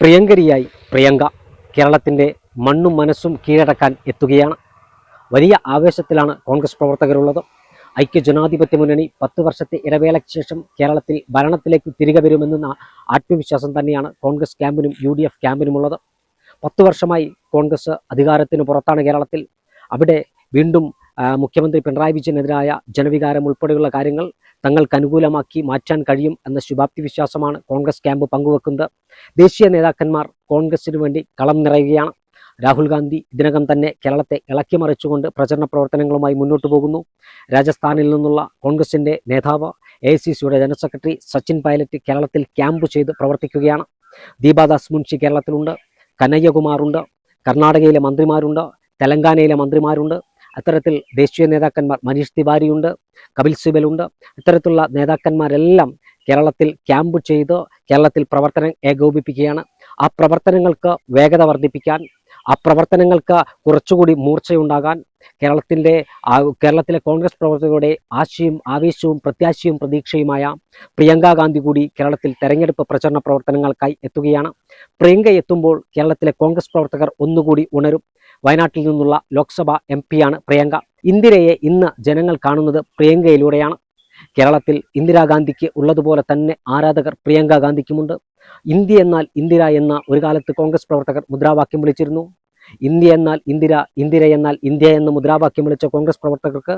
പ്രിയങ്കരിയായി പ്രിയങ്ക കേരളത്തിൻ്റെ മണ്ണും മനസ്സും കീഴടക്കാൻ എത്തുകയാണ്. വലിയ ആവേശത്തിലാണ് കോൺഗ്രസ് പ്രവർത്തകരുള്ളത്. ഐക്യജനാധിപത്യ മുന്നണി 10 വർഷത്തെ ഇടവേളയ്ക്ക് ശേഷം കേരളത്തിൽ ഭരണത്തിലേക്ക് തിരികെ വരുമെന്ന ആത്മവിശ്വാസം തന്നെയാണ് കോൺഗ്രസ് ക്യാമ്പിനും UDF ക്യാമ്പിനുമുള്ളത്. 10 വർഷമായി കോൺഗ്രസ് അധികാരത്തിന് പുറത്താണ് കേരളത്തിൽ. അവിടെ വീണ്ടും മുഖ്യമന്ത്രി പിണറായി വിജയനെതിരായ ജനവികാരം ഉൾപ്പെടെയുള്ള കാര്യങ്ങൾ തങ്ങൾക്ക് അനുകൂലമാക്കി മാറ്റാൻ കഴിയും എന്ന ശുഭാപ്തി വിശ്വാസമാണ് കോൺഗ്രസ് ക്യാമ്പ് പങ്കുവെക്കുന്നത്. ദേശീയ നേതാക്കന്മാർ കോൺഗ്രസിന് വേണ്ടി കളം നിറയുകയാണ്. രാഹുൽ ഗാന്ധി ഇതിനകം തന്നെ കേരളത്തെ ഇളക്കിമറിച്ചുകൊണ്ട് പ്രചരണ പ്രവർത്തനങ്ങളുമായി മുന്നോട്ട് പോകുന്നു. രാജസ്ഥാനിൽ നിന്നുള്ള കോൺഗ്രസിൻ്റെ നേതാവ് AICCയുടെ ജനറൽ സെക്രട്ടറി സച്ചിൻ പൈലറ്റ് കേരളത്തിൽ ക്യാമ്പ് ചെയ്ത് പ്രവർത്തിക്കുകയാണ്. ദീപാദാസ് മുൻഷി കേരളത്തിലുണ്ട്, കനയ്യകുമാറുണ്ട്, കർണാടകയിലെ മന്ത്രിമാരുണ്ട്, തെലങ്കാനയിലെ മന്ത്രിമാരുണ്ട്. അത്തരത്തിൽ ദേശീയ നേതാക്കന്മാർ മനീഷ് തിവാരിയുണ്ട്, കപിൽ സിബലുണ്ട്. ഇത്തരത്തിലുള്ള നേതാക്കന്മാരെല്ലാം കേരളത്തിൽ ക്യാമ്പ് ചെയ്ത് കേരളത്തിൽ പ്രവർത്തനം ഏകോപിപ്പിക്കുകയാണ്. ആ പ്രവർത്തനങ്ങൾക്ക് വേഗത വർദ്ധിപ്പിക്കാൻ, ആ പ്രവർത്തനങ്ങൾക്ക് കുറച്ചുകൂടി മൂർച്ചയുണ്ടാകാൻ കേരളത്തിലെ കോൺഗ്രസ് പ്രവർത്തകരുടെ ആശയും ആവേശവും പ്രത്യാശയും പ്രതീക്ഷയുമായ പ്രിയങ്ക ഗാന്ധി കൂടി കേരളത്തിൽ തെരഞ്ഞെടുപ്പ് പ്രചരണ പ്രവർത്തനങ്ങൾക്കായി എത്തുകയാണ്. പ്രിയങ്ക എത്തുമ്പോൾ കേരളത്തിലെ കോൺഗ്രസ് പ്രവർത്തകർ ഒന്നുകൂടി ഉണരും. വയനാട്ടിൽ നിന്നുള്ള ലോക്സഭ MP-യാണ് പ്രിയങ്ക. ഇന്ദിരയെ ഇന്ന് ജനങ്ങൾ കാണുന്നത് പ്രിയങ്കയിലൂടെയാണ്. കേരളത്തിൽ ഇന്ദിരാഗാന്ധിക്ക് ഉള്ളതുപോലെ തന്നെ ആരാധകർ പ്രിയങ്ക ഗാന്ധിക്കുമുണ്ട്. ഇന്ത്യ എന്നാൽ ഇന്ദിര എന്ന ഒരു കാലത്ത് കോൺഗ്രസ് പ്രവർത്തകർ മുദ്രാവാക്യം വിളിച്ചിരുന്നു. ഇന്ത്യ എന്നാൽ ഇന്ദിര, ഇന്ദിര എന്നാൽ ഇന്ത്യ എന്ന മുദ്രാവാക്യം വിളിച്ച കോൺഗ്രസ് പ്രവർത്തകർക്ക്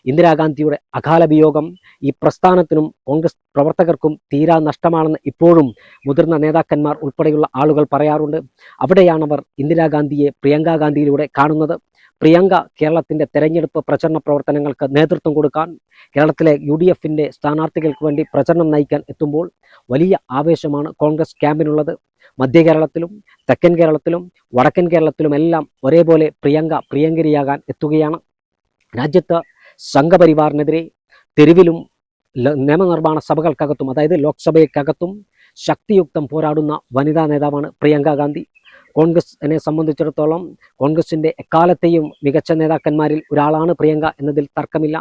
ഇന്ദിരാഗാന്ധിയുടെ അകാല വിയോഗം ഈ പ്രസ്ഥാനത്തിനും കോൺഗ്രസ് പ്രവർത്തകർക്കും തീരാ നഷ്ടമാണെന്ന് ഇപ്പോഴും മുതിർന്ന നേതാക്കന്മാർ ഉൾപ്പെടെയുള്ള ആളുകൾ പറയാറുണ്ട്. അവിടെയാണവർ ഇന്ദിരാഗാന്ധിയെ പ്രിയങ്ക ഗാന്ധിയിലൂടെ കാണുന്നത്. പ്രിയങ്ക കേരളത്തിൻ്റെ തെരഞ്ഞെടുപ്പ് പ്രചരണ പ്രവർത്തനങ്ങൾക്ക് നേതൃത്വം കൊടുക്കാൻ, കേരളത്തിലെ UDFൻ്റെ സ്ഥാനാർത്ഥികൾക്ക് വേണ്ടി പ്രചരണം നയിക്കാൻ എത്തുമ്പോൾ വലിയ ആവേശമാണ് കോൺഗ്രസ് ക്യാമ്പിനുള്ളത്. മധ്യ കേരളത്തിലും തെക്കൻ കേരളത്തിലും വടക്കൻ കേരളത്തിലുമെല്ലാം ഒരേപോലെ പ്രിയങ്കരിയാകാൻ എത്തുകയാണ്. രാജ്യത്ത് സംഘപരിവാറിനെതിരെ തെരുവിലും നിയമനിർമ്മാണ സഭകൾക്കകത്തും, അതായത് ലോക്സഭയ്ക്കകത്തും ശക്തിയുക്തം പോരാടുന്ന വനിതാ നേതാവാണ് പ്രിയങ്ക ഗാന്ധി. കോൺഗ്രസിനെ സംബന്ധിച്ചിടത്തോളം കോൺഗ്രസിൻ്റെ എക്കാലത്തെയും മികച്ച നേതാക്കന്മാരിൽ ഒരാളാണ് പ്രിയങ്ക എന്നതിൽ തർക്കമില്ല.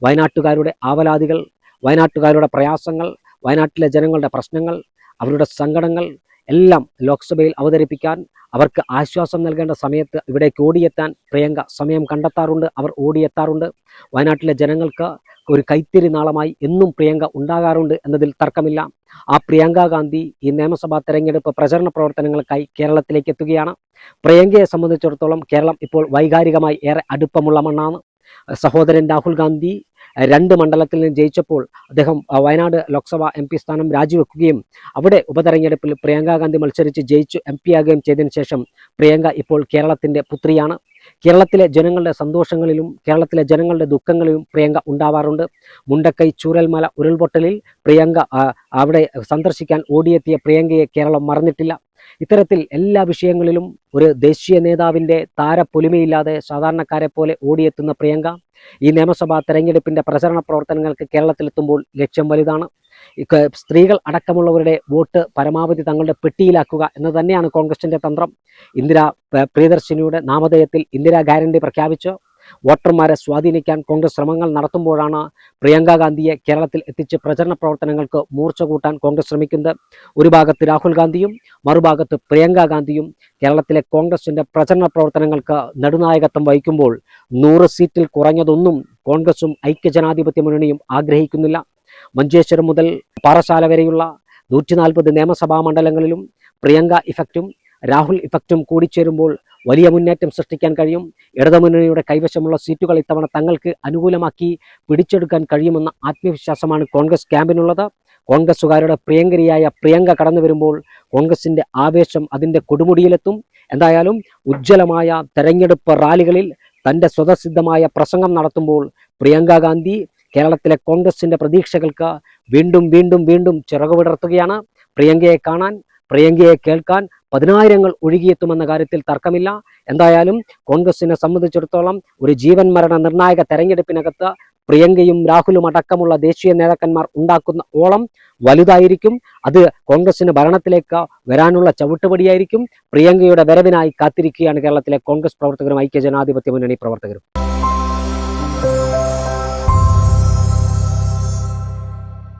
വയനാട്ടുകാരുടെ ആവലാതികൾ, വയനാട്ടുകാരുടെ പ്രയാസങ്ങൾ, വയനാട്ടിലെ ജനങ്ങളുടെ പ്രശ്നങ്ങൾ, അവരുടെ സങ്കടങ്ങൾ എല്ലാം ലോക്സഭയിൽ അവതരിപ്പിക്കാൻ, അവർക്ക് ആശ്വാസം നൽകേണ്ട സമയത്ത് ഇവിടേക്ക് ഓടിയെത്താൻ പ്രിയങ്ക സമയം കണ്ടെത്താറുണ്ട്. അവർ ഓടിയെത്താറുണ്ട്. വയനാട്ടിലെ ജനങ്ങൾക്ക് ഒരു കൈത്തിരി നാളമായി എന്നും പ്രിയങ്ക ഉണ്ടാകാറുണ്ട് എന്നതിൽ തർക്കമില്ല. ആ പ്രിയങ്ക ഗാന്ധി ഈ നിയമസഭാ തെരഞ്ഞെടുപ്പ് പ്രചരണ പ്രവർത്തനങ്ങൾക്കായി കേരളത്തിലേക്ക് എത്തുകയാണ്. പ്രിയങ്കയെ സംബന്ധിച്ചിടത്തോളം കേരളം ഇപ്പോൾ വൈകാരികമായി ഏറെ അടുപ്പമുള്ള മണ്ണാണ്. സഹോദരൻ രാഹുൽ ഗാന്ധി 2 മണ്ഡലത്തിൽ നിന്ന് ജയിച്ചപ്പോൾ അദ്ദേഹം വയനാട് ലോക്സഭ MP സ്ഥാനം രാജിവെക്കുകയും അവിടെ ഉപതെരഞ്ഞെടുപ്പിൽ പ്രിയങ്ക ഗാന്ധി മത്സരിച്ച് ജയിച്ചു MP ആകുകയും ചെയ്തതിനു ശേഷം പ്രിയങ്ക ഇപ്പോൾ കേരളത്തിൻ്റെ പുത്രിയാണ്. കേരളത്തിലെ ജനങ്ങളുടെ സന്തോഷങ്ങളിലും കേരളത്തിലെ ജനങ്ങളുടെ ദുഃഖങ്ങളിലും പ്രിയങ്ക ഉണ്ടാവാറുണ്ട്. മുണ്ടക്കൈ ചൂരൽമല ഉരുൾപൊട്ടലിൽ പ്രിയങ്ക അവിടെ സന്ദർശിക്കാൻ ഓടിയെത്തിയ പ്രിയങ്കയെ കേരളം മറന്നിട്ടില്ല. ഇത്തരത്തിൽ എല്ലാ വിഷയങ്ങളിലും ഒരു ദേശീയ നേതാവിൻ്റെ താരപ്പൊലിമയില്ലാതെ സാധാരണക്കാരെ പോലെ ഓടിയെത്തുന്ന പ്രിയങ്ക ഈ നിയമസഭാ തെരഞ്ഞെടുപ്പിൻ്റെ പ്രചരണ പ്രവർത്തനങ്ങൾക്ക് കേരളത്തിലെത്തുമ്പോൾ ലക്ഷ്യം വലുതാണ്. സ്ത്രീകൾ അടക്കമുള്ളവരുടെ വോട്ട് പരമാവധി തങ്ങളുടെ പെട്ടിയിലാക്കുക എന്ന് തന്നെയാണ് കോൺഗ്രസിൻ്റെ തന്ത്രം. പ്രിയദർശിനിയുടെ നാമധേയത്തിൽ ഇന്ദിരാ ഗ്യാരണ്ടി പ്രഖ്യാപിച്ച് വോട്ടർമാരെ സ്വാധീനിക്കാൻ കോൺഗ്രസ് ശ്രമങ്ങൾ നടത്തുമ്പോഴാണ് പ്രിയങ്ക ഗാന്ധിയെ കേരളത്തിൽ എത്തിച്ച് പ്രചരണ പ്രവർത്തനങ്ങൾക്ക് മൂർച്ച കൂട്ടാൻ കോൺഗ്രസ് ശ്രമിക്കുന്നത്. ഒരു ഭാഗത്ത് രാഹുൽ ഗാന്ധിയും മറുഭാഗത്ത് പ്രിയങ്ക ഗാന്ധിയും കേരളത്തിലെ കോൺഗ്രസിൻ്റെ പ്രചരണ പ്രവർത്തനങ്ങൾക്ക് നെടുനായകത്വം വഹിക്കുമ്പോൾ 100 സീറ്റിൽ കുറഞ്ഞതൊന്നും കോൺഗ്രസും ഐക്യജനാധിപത്യ മുന്നണിയും ആഗ്രഹിക്കുന്നില്ല. മഞ്ചേശ്വരം മുതൽ പാറശാല വരെയുള്ള 140 നിയമസഭാ മണ്ഡലങ്ങളിലും പ്രിയങ്ക ഇഫക്റ്റും രാഹുൽ ഇഫക്റ്റും കൂടിച്ചേരുമ്പോൾ വലിയ മുന്നേറ്റം സൃഷ്ടിക്കാൻ കഴിയും. ഇടതുമുന്നണിയുടെ കൈവശമുള്ള സീറ്റുകൾ ഇത്തവണ തങ്ങൾക്ക് അനുകൂലമാക്കി പിടിച്ചെടുക്കാൻ കഴിയുമെന്ന ആത്മവിശ്വാസമാണ് കോൺഗ്രസ് ക്യാമ്പിനുള്ളത്. കോൺഗ്രസുകാരുടെ പ്രിയങ്കരിയായ പ്രിയങ്ക കടന്നു വരുമ്പോൾ കോൺഗ്രസിൻ്റെ ആവേശം അതിൻ്റെ കൊടുമുടിയിലെത്തും. എന്തായാലും ഉജ്ജ്വലമായ തെരഞ്ഞെടുപ്പ് റാലികളിൽ തൻ്റെ സ്വതസിദ്ധമായ പ്രസംഗം നടത്തുമ്പോൾ പ്രിയങ്ക ഗാന്ധി കേരളത്തിലെ കോൺഗ്രസിൻ്റെ പ്രതീക്ഷകൾക്ക് വീണ്ടും വീണ്ടും വീണ്ടും ചിറകുവിടർത്തുകയാണ്. പ്രിയങ്കയെ കാണാൻ, പ്രിയങ്കയെ കേൾക്കാൻ 10,000 ഒഴുകിയെത്തുമെന്ന കാര്യത്തിൽ തർക്കമില്ല. എന്തായാലും കോൺഗ്രസിനെ സംബന്ധിച്ചിടത്തോളം ഒരു ജീവൻ മരണ നിർണായക തെരഞ്ഞെടുപ്പിനകത്ത് പ്രിയങ്കയും രാഹുലും അടക്കമുള്ള ദേശീയ നേതാക്കന്മാർ ഉണ്ടാക്കുന്ന ഓളം വലുതായിരിക്കും. അത് കോൺഗ്രസിന് ഭരണത്തിലേക്ക് വരാനുള്ള ചവിട്ടുപടിയായിരിക്കും. പ്രിയങ്കയുടെ വരവിനായി കാത്തിരിക്കുകയാണ് കേരളത്തിലെ കോൺഗ്രസ് പ്രവർത്തകരും ഐക്യജനാധിപത്യ മുന്നണി പ്രവർത്തകരും.